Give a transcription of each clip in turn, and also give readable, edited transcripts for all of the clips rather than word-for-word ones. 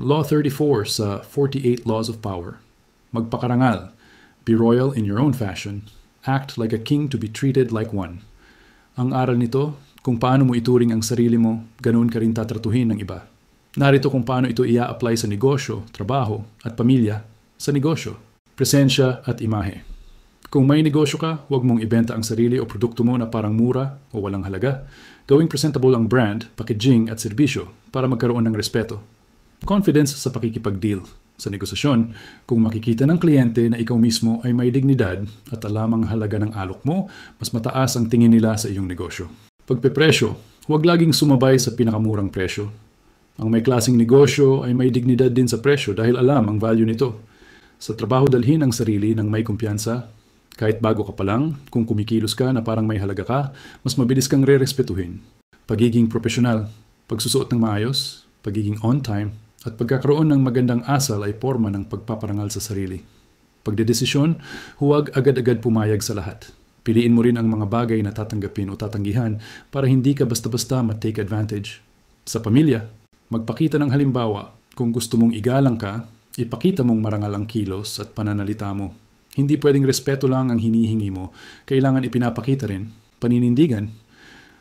Law 34 sa 48 Laws of Power. Magpakarangal. Be royal in your own fashion. Act like a king to be treated like one. Ang aral nito, kung paano mo ituring ang sarili mo, ganoon ka rin tatratuhin ng iba. Narito kung paano ito ia-apply sa negosyo, trabaho, at pamilya. Sa negosyo, presensya at imahe. Kung may negosyo ka, huwag mong ibenta ang sarili o produkto mo na parang mura o walang halaga. Gawing presentable ang brand, packaging at serbisyo para magkaroon ng respeto. Confidence sa pakikipag-deal. Sa negosasyon, kung makikita ng kliyente na ikaw mismo ay may dignidad at alam ang halaga ng alok mo, mas mataas ang tingin nila sa iyong negosyo. Pagpepresyo, huwag laging sumabay sa pinakamurang presyo. Ang may klaseng negosyo ay may dignidad din sa presyo dahil alam ang value nito. Sa trabaho dalhin ang sarili ng may kumpiyansa. Kahit bago ka pa lang, kung kumikilos ka na parang may halaga ka, mas mabilis kang re-respetuhin. Pagiging profesional, pagsusuot ng maayos, pagiging on time, at pagkakaroon ng magandang asal ay forma ng pagpaparangal sa sarili. Pagdedesisyon, huwag agad-agad pumayag sa lahat. Piliin mo rin ang mga bagay na tatanggapin o tatanggihan para hindi ka basta-basta ma-take advantage. Sa pamilya, magpakita ng halimbawa. Kung gusto mong igalang ka, ipakita mong marangal ang kilos at pananalita mo. Hindi pwedeng respeto lang ang hinihingi mo. Kailangan ipinapakita rin, paninindigan.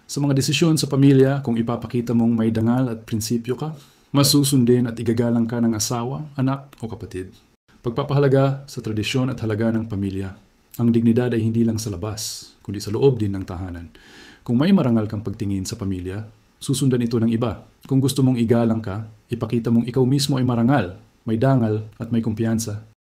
Sa mga desisyon sa pamilya, kung ipapakita mong may dangal at prinsipyo ka, masusundin at igagalang ka ng asawa, anak o kapatid. Pagpapahalaga sa tradisyon at halaga ng pamilya. Ang dignidad ay hindi lang sa labas, kundi sa loob din ng tahanan. Kung may marangal kang pagtingin sa pamilya, susundan ito ng iba. Kung gusto mong igalang ka, ipakita mong ikaw mismo ay marangal, may dangal at may kumpiyansa.